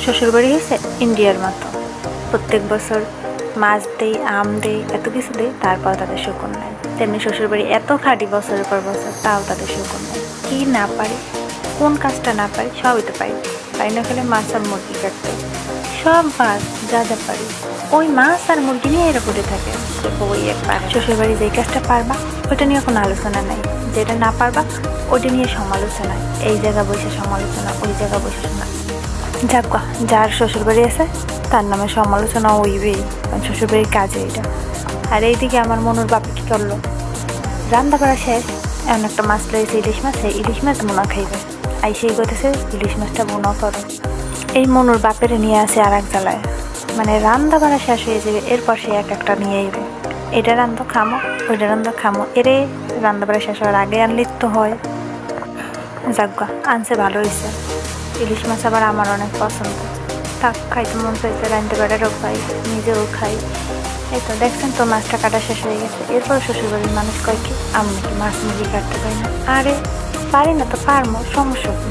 শ্বশুরবাড়ি হয়েছে ইন্ডিয়ার মতো, প্রত্যেক বছর মাছ দেই, আম দেই, এত কিছু দেই, তারপর তাদের শকুন নেয়। তেমনি শ্বশুরবাড়ি এত খাটি বছরের পর বছর, তাও তাদের শকুন নেয়। কী না পারি, কোন কাজটা না পারি, সবই তো পারি। পারি না খেলে মাছ আর মুরগি কাটতে, সব মাছ যা যা পারি ওই মাছ আর মুরগি নিয়ে এরা পড়ে থাকে। বই একবার শ্বশুরবাড়ি যেই কাজটা পারবা ওইটা নিয়ে কোনো আলোচনা নাই, যেটা না পারবা ওইটা নিয়ে সমালোচনা। এই জায়গা বসে সমালোচনা, ওই জায়গা বসে শোনা। যাক, যার শ্বশুরবাড়ি আছে তার নামে সমালোচনা হইবেই, কারণ শ্বশুরবাড়ির কাজে এটা। আর এইদিকে আমার মনুর বাপে কী করলো, রান্না করা শেষ, এমন একটা মাছ রয়েছে ইলিশ মাছ, সেই ইলিশ মাছ বোনা খাইবে। আইসেই করতেছে ইলিশ মাছটা বোনা করো। এই মনুর বাপের নিয়ে আসে আর এক জ্বালায়, মানে রান্না করা শেষ হয়ে যাবে, এরপর সে এক একটা নিয়ে আইবে। এটা রান্ধো খামো, ওইটা রান্ধো খামো, এরে রান্না করা শেষ হওয়ার আগে আনলে তো হয়। যাক, আনছে ভালো হয়েছে। ইলিশ মাছ আবার আমার অনেক পছন্দ, থাক, খাইতে মন চাইছে, রাঁধতে বেড়ারও খাই, নিজেও খাই। এই তো দেখছেন তো মাছটা কাটা শেষ হয়ে গেছে। এরপর শ্বশুরবাড়ির মানুষ কয় কি আমি নাকি মাছ মুরগি কাটতে পারি না। আরে পারি না তো পারবো, সমস্যা কি?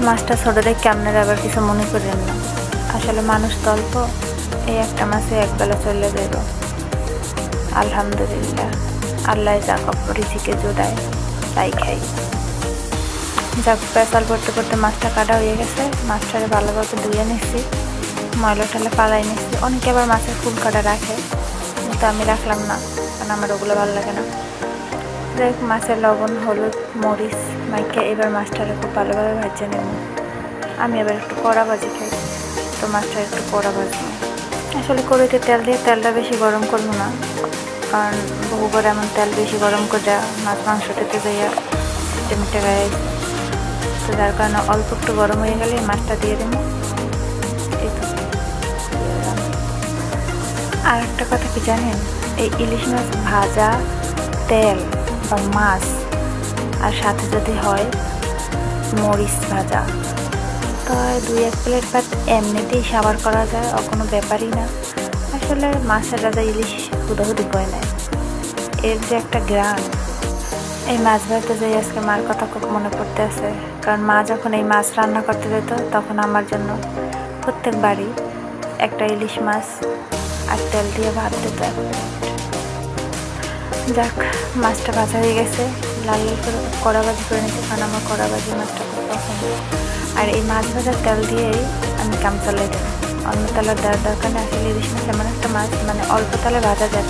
মাছটা ছোটো দেখে আপনারা আবার কিছু মনে করেন না, আসলে মানুষ তো অল্প, এই একটা মাছে একবেলা চলে যাব। আলহামদুলিল্লাহ, আল্লাহ যা রিজিকে জোড়ায় তাই খাই। যাক, পেঁচাল করতে করতে মাছটা কাটা হয়ে গেছে। মাছটারে ভালোভাবে ধুয়ে নিচ্ছি, ময়লা টয়লা পালাই নিচ্ছি। অনেকে আবার মাছের ফুল কাটা রাখে, কিন্তু আমি রাখলাম না, কারণ আমার ওগুলো ভালো লাগে না। যাই হোক, মাছের লবণ, হলুদ, মরিচ মাইকে এবার মাছটারে খুব ভালোভাবে ভাজে নেব। আমি আবার একটু কড়া ভাজি খাই, তো মাছটা একটু কড়া ভাজবো। আসলে কড়াইতে তেল দিয়ে তেলটা বেশি গরম করবো না, কারণ বহুবার এমন তেল বেশি গরম করে মাছ মাংসটাতে যাইয়া সিস্টেমটা গায়ে, তো যার কারণে অল্প একটু গরম হয়ে গেলে মাছটা দিয়ে দেবো। এই তো। আর একটা কথা কি জানেন, এই ইলিশ মাছ ভাজা, তেল বা মাছ, আর সাথে যদি হয় মরিচ ভাজা, তো 2-1 প্লেট ভাত এমনিতেই সাবার করা যায়, ও কোনো ব্যাপারই না। আসলে মাছের রাজা ইলিশ হুদাহুদি করে নেয়, এর যে একটা গ্রাম। এই মাছ ভাজতে যাই আজকে মার কথা খুব মনে পড়তে আছে, কারণ মা যখন এই মাছ রান্না করতে যেত তখন আমার জন্য প্রত্যেক বাড়ি একটা ইলিশ মাছ আর তেল দিয়ে ভাত দিত। যাক, মাছটা ভাজা হয়ে গেছে, লাল লাল করে কড়া ভাজি করে নিয়েছি, কারণ আমার কড়া ভাজি মাছটা খুব পছন্দ। আর এই মাছ ভাজার তেল দিয়েই আমি কাম চালাই দেবো, অন্য তেলের দেওয়ার দরকার নেই। আসলে ইলিশ মাছ এমন একটা মাছ, মানে অল্প তেলে ভাজা যায়,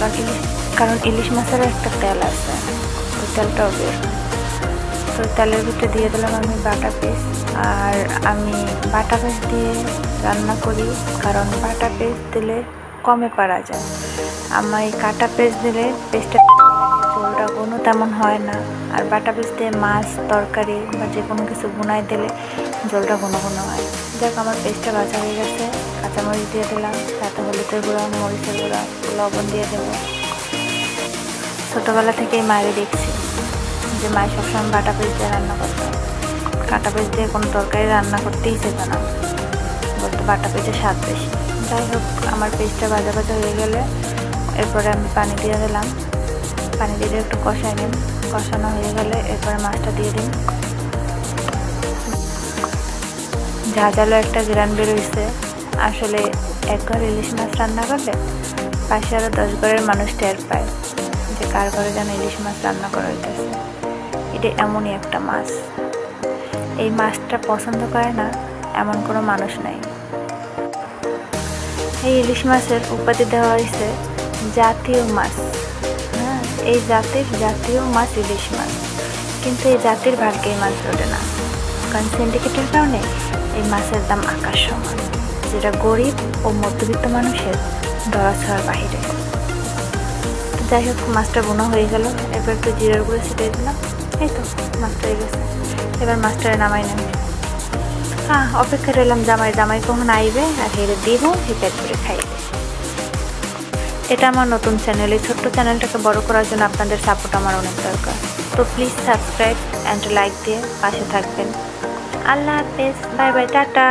কারণ ইলিশ মাছেরও একটা তেল আছে, ওই তেলটাও বের। তো তেলের ভিতরে দিয়ে দিলাম আমি বাটা পেস্ট, আর আমি বাটা পেস্ট দিয়ে রান্না করি, কারণ বাটা পেস্ট দিলে কমে পারা যায়। আমার এই কাটা পেস্ট দিলে পেস্টটা ঝোলটা কোনো তেমন হয় না, আর বাটা পেস্ট দিয়ে মাছ তরকারি বা যে কোনো কিছু বুনাই দিলে ঝোলটা ঘন ঘন হয়। যাক, আমার পেস্টটা ভাজা হয়ে গেছে, কাঁচামরিচ দিয়ে দিলাম, সাথে হলুদের গুঁড়া, মরিচের গুঁড়া, লবণ দিয়ে দেবো। ছোটোবেলা থেকেই মায়ের দেখছি যে মায়ের সবসময় বাটা পেস্ট দিয়ে রান্না করতো, কাঁটা পেস্ট দিয়ে কোনো তরকারি রান্না করতেই চেত না, বলতো বাটা পেস্টের স্বাদ বেশি। যাই হোক, আমার পেস্টটা ভাজা ভাজা হয়ে গেলে এরপরে আমি পানি দিয়ে দিলাম, পানি দিয়ে একটু কষাই নিন। কষানো হয়ে গেলে এরপরে মাছটা দিয়ে দিন। ঝাঁঝালো একটা গ্রান বেরোইছে। আসলে এক ঘর ইলিশ মাছ রান্না করলে পাশে আরও 10 ঘরের মানুষ টের পায় যে কার ঘরে যেন ইলিশ মাছ রান্না করা হইতেছে। এটা এমনই একটা মাছ, এই মাছটা পছন্দ করে না এমন কোনো মানুষ নাই। এই ইলিশ মাছের উপাধি দেওয়া হয়েছে জাতীয় মাছ। হ্যাঁ, এই জাতীয় মাছ ইলিশ মাছ, কিন্তু এই জাতির ভাগ্যে এই মাছ জোটে না, কারণ সিন্ডিকেটের কারণে এই মাছের দাম আকাশ সমান, যেটা গরিব ও মধ্যবিত্ত মানুষের ধরা ছোঁয়ার বাহিরে। যাই হোক, মাছটা বোনা হয়ে গেল, এরপর একটু জিরার গুঁড়ো ছিটিয়ে দিলাম। এই তো মাছটা হয়ে গেছে, এবার মাছটারে নামাই নেব। হ্যাঁ, অপেক্ষা রইলাম জামাই কখন আইবে আর হেরে দিব, হে পেট করে খাইবে। এটা আমার নতুন চ্যানেল, এই ছোট্ট চ্যানেলটাকে বড় করার জন্য আপনাদের সাপোর্ট আমার অনেক দরকার। তো প্লিজ সাবস্ক্রাইব অ্যান্ড লাইক দিয়ে পাশে থাকবেন। আল্লাহ হাফেজ, বাই বাই, টাটা।